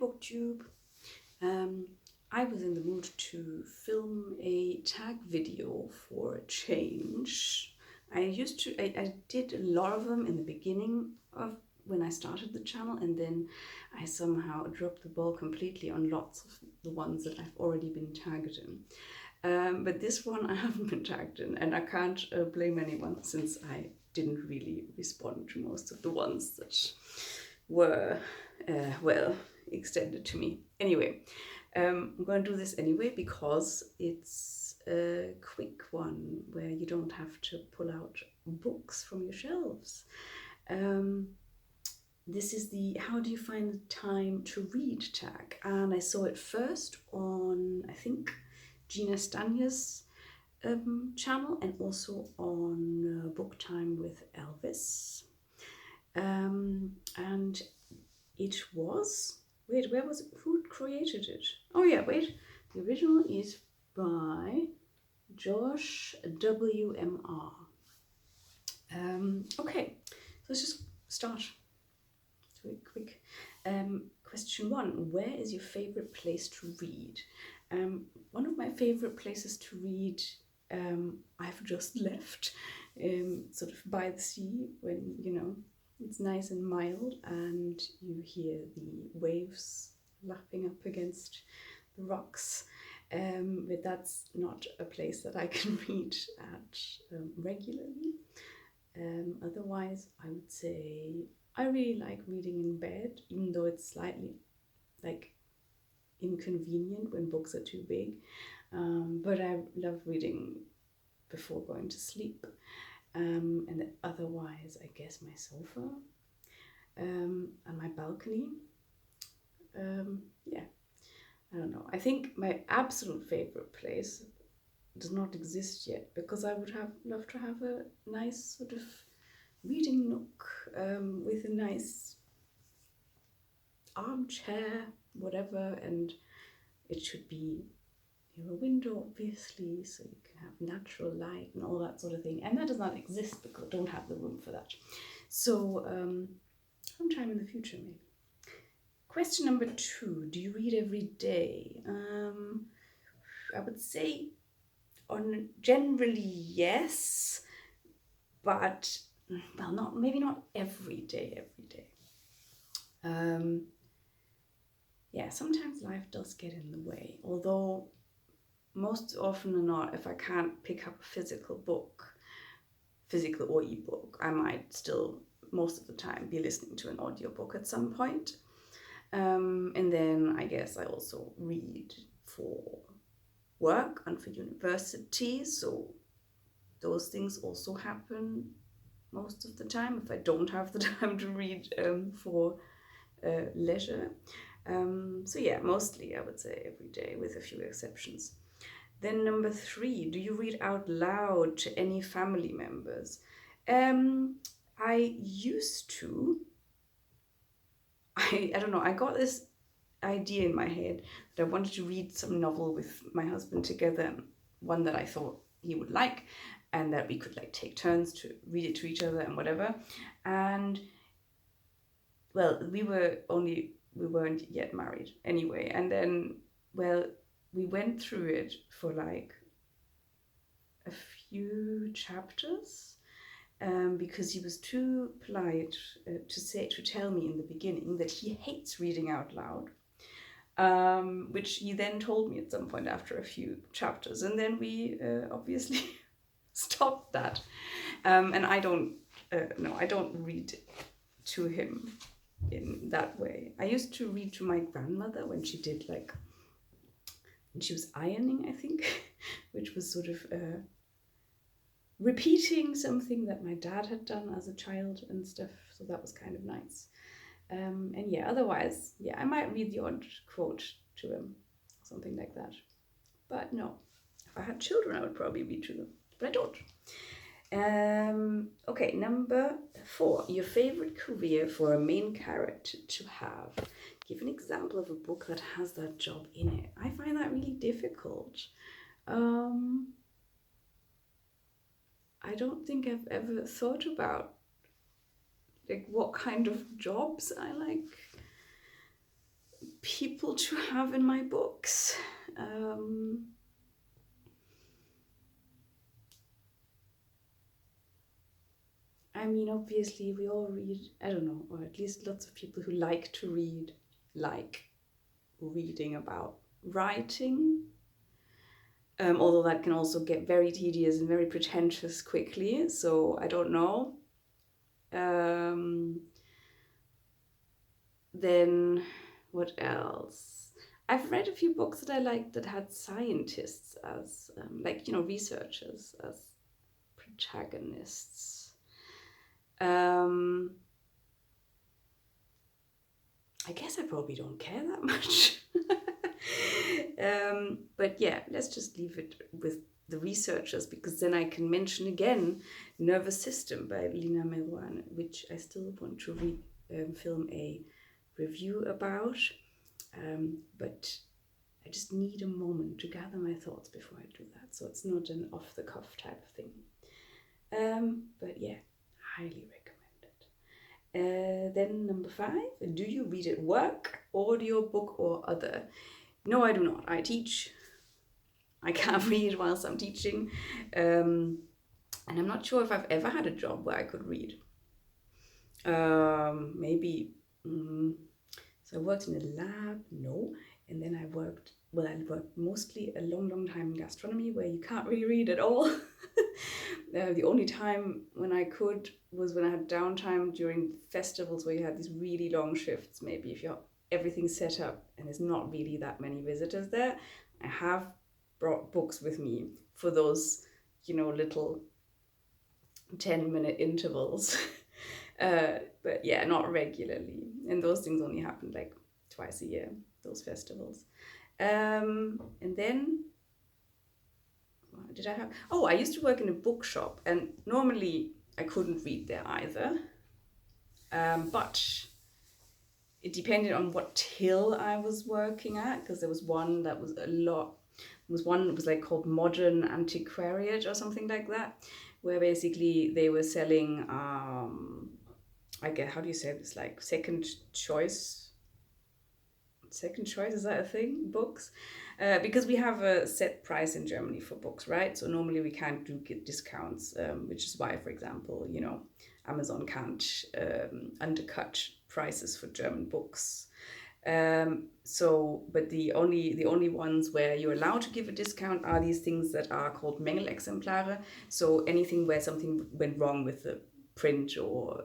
BookTube. I was in the mood to film a tag video for a change. I did a lot of them in the beginning of when I started the channel, and then I somehow dropped the ball completely on lots of the ones that I've already been tagged in. But this one I haven't been tagged in, and I can't blame anyone since I didn't really respond to most of the ones that were, well, extended to me. Anyway, I'm going to do this anyway because it's a quick one where you don't have to pull out books from your shelves. This is the How Do You Find the Time to Read tag, and I saw it first on, I think, Gina Stanya's channel, and also on Book Time with Elvis. And it was, wait, where was it? Who created it? Oh yeah, wait, the original is by Josh WMR. Okay, so let's just start. Very quick. Question 1, where is your favorite place to read? One of my favorite places to read, I've just left, sort of by the sea, when, you know, it's nice and mild and you hear the waves lapping up against the rocks. But that's not a place that I can read at regularly. Otherwise, I would say I really like reading in bed, even though it's slightly like inconvenient when books are too big. But I love reading before going to sleep. And otherwise, I guess my sofa and my balcony. Yeah, I don't know. I think my absolute favorite place does not exist yet, because I would love to have a nice sort of reading nook with a nice armchair, whatever, and it should be near a window, obviously, so you can have natural light and all that sort of thing. And that does not exist because I don't have the room for that. So sometime in the future, maybe. Question number 2, do you read every day? I would say generally yes, but well, maybe not every day. Yeah, sometimes life does get in the way, although most often than not, if I can't pick up a physical book, physical or ebook, I might still, most of the time, be listening to an audiobook at some point. And then I guess I also read for work and for university, so those things also happen most of the time if I don't have the time to read for leisure. So yeah, mostly I would say every day, with a few exceptions. Then number 3, do you read out loud to any family members? I used to. I don't know, I got this idea in my head that I wanted to read some novel with my husband together, one that I thought he would like, and that we could like take turns to read it to each other and whatever. And well, we weren't yet married anyway. And then, well, we went through it for like a few chapters, because he was too polite to tell me in the beginning that he hates reading out loud, which he then told me at some point after a few chapters, and then we obviously stopped that. And I don't read to him in that way. I used to read to my grandmother when she was ironing, I think, which was sort of repeating something that my dad had done as a child and stuff, so that was kind of nice. And yeah, otherwise, yeah, I might read the odd quote to him, something like that. But no, if I had children, I would probably read to them, but I don't. Okay, number 4, your favorite career for a main character to have. Give an example of a book that has that job in it. I find that really difficult. I don't think I've ever thought about like what kind of jobs I like people to have in my books. I mean, obviously, we all read, I don't know, or at least lots of people who like to read, like reading about writing. Although that can also get very tedious and very pretentious quickly, so I don't know. Then what else? I've read a few books that I liked that had scientists as, like, researchers as protagonists. I guess I probably don't care that much. But yeah, let's just leave it with the researchers, because then I can mention again Nervous System by Lina Merouane, which I still want to film a review about. But I just need a moment to gather my thoughts before I do that, so it's not an off-the-cuff type of thing. But yeah, highly recommend it. Then number 5, do you read at work, audiobook or other? No, I do not. I teach. I can't read whilst I'm teaching. And I'm not sure if I've ever had a job where I could read. Maybe. So I worked in a lab, no. And then I worked mostly a long time in gastronomy, where you can't really read at all. The only time when I could was when I had downtime during festivals, where you had these really long shifts. Maybe if you have everything set up and there's not really that many visitors there. I have brought books with me for those, little 10-minute intervals. But yeah, not regularly. And those things only happened like twice a year, those festivals. And then, what did I have? Oh, I used to work in a bookshop, and normally I couldn't read there either. But it depended on what till I was working at, because there was one that was like called Modern Antiquariate or something like that, where basically they were selling, I guess, how do you say this, like second choice, is that a thing? Books? Because we have a set price in Germany for books, right? So normally we can't get discounts, which is why, for example, Amazon can't undercut prices for German books. But the only ones where you're allowed to give a discount are these things that are called Mängelexemplare. So anything where something went wrong with the print, or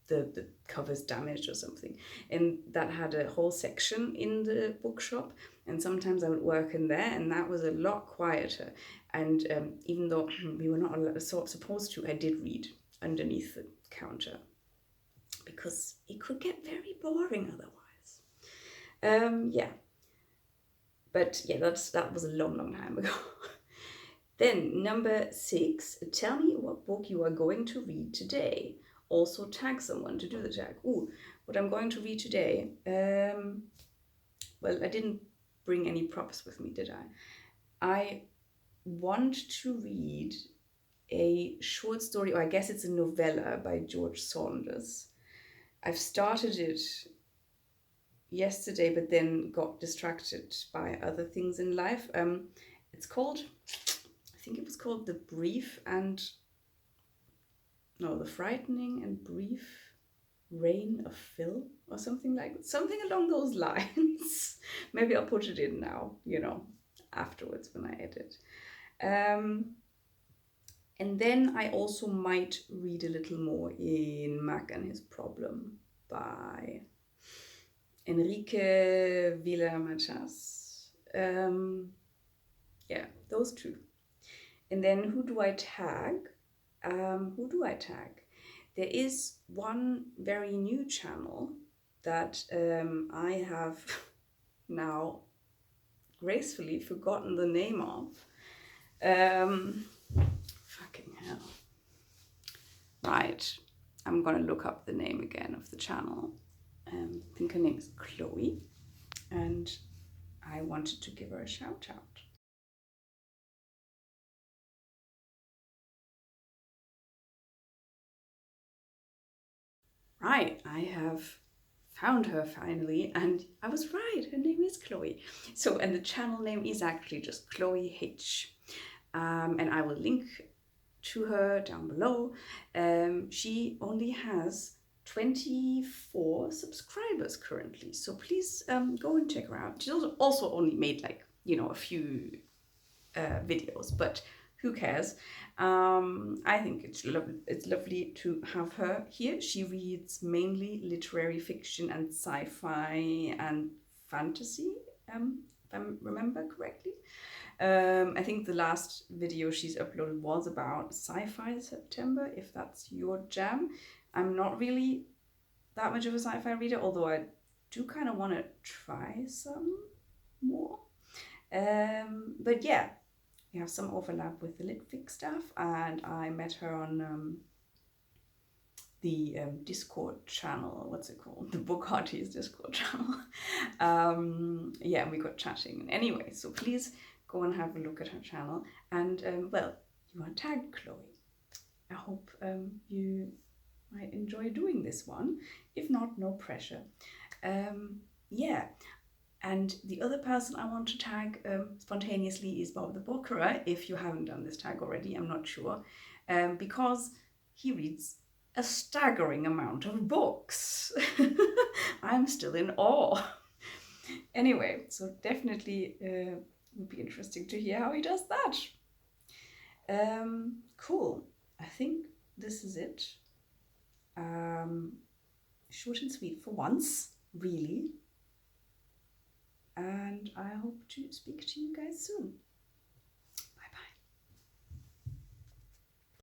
the cover's damaged or something. And that had a whole section in the bookshop, and sometimes I would work in there, and that was a lot quieter. And even though we were not supposed to, I did read underneath the counter, because it could get very boring otherwise. Yeah. But yeah, that was a long time ago. Then number 6, tell me what book you are going to read today. Also tag someone to do the tag. What I'm going to read today. Well, I didn't bring any props with me, did I? I want to read a short story, or I guess it's a novella by George Saunders. I've started it yesterday, but then got distracted by other things in life. It's called, I think it was called The Frightening and Brief Reign of Phil, or something along those lines. Maybe I'll put it in now, afterwards when I edit. And then I also might read a little more in Mac and His Problem by Enrique Villamachas. Yeah, those two. And then who do I tag? There is one very new channel that I have now gracefully forgotten the name of. Fucking hell. Right, I'm gonna look up the name again of the channel. I think her name is Chloe, and I wanted to give her a shout out. Right, I have found her finally, and I was right, her name is Chloe. So, and the channel name is actually just Chloe H. And I will link to her down below. She only has 24 subscribers currently, so please go and check her out. She's also only made like, you know, a few videos, but who cares? I think it's lovely to have her here. She reads mainly literary fiction and sci-fi and fantasy, if I remember correctly. I think the last video she's uploaded was about sci-fi September, if that's your jam. I'm not really that much of a sci-fi reader, although I do kind of want to try some more. But yeah, we have some overlap with the litfic stuff, and I met her on the Discord channel. What's it called? The Book Hearties Discord channel. Yeah, we got chatting. Anyway, so please go and have a look at her channel. And well, you are tagged Chloe. I hope you might enjoy doing this one. If not, no pressure. Yeah. And the other person I want to tag spontaneously is Bob the Bookerer, if you haven't done this tag already, I'm not sure, because he reads a staggering amount of books. I'm still in awe. Anyway, so definitely would be interesting to hear how he does that. Cool. I think this is it. Short and sweet for once, really. And I hope to speak to you guys soon.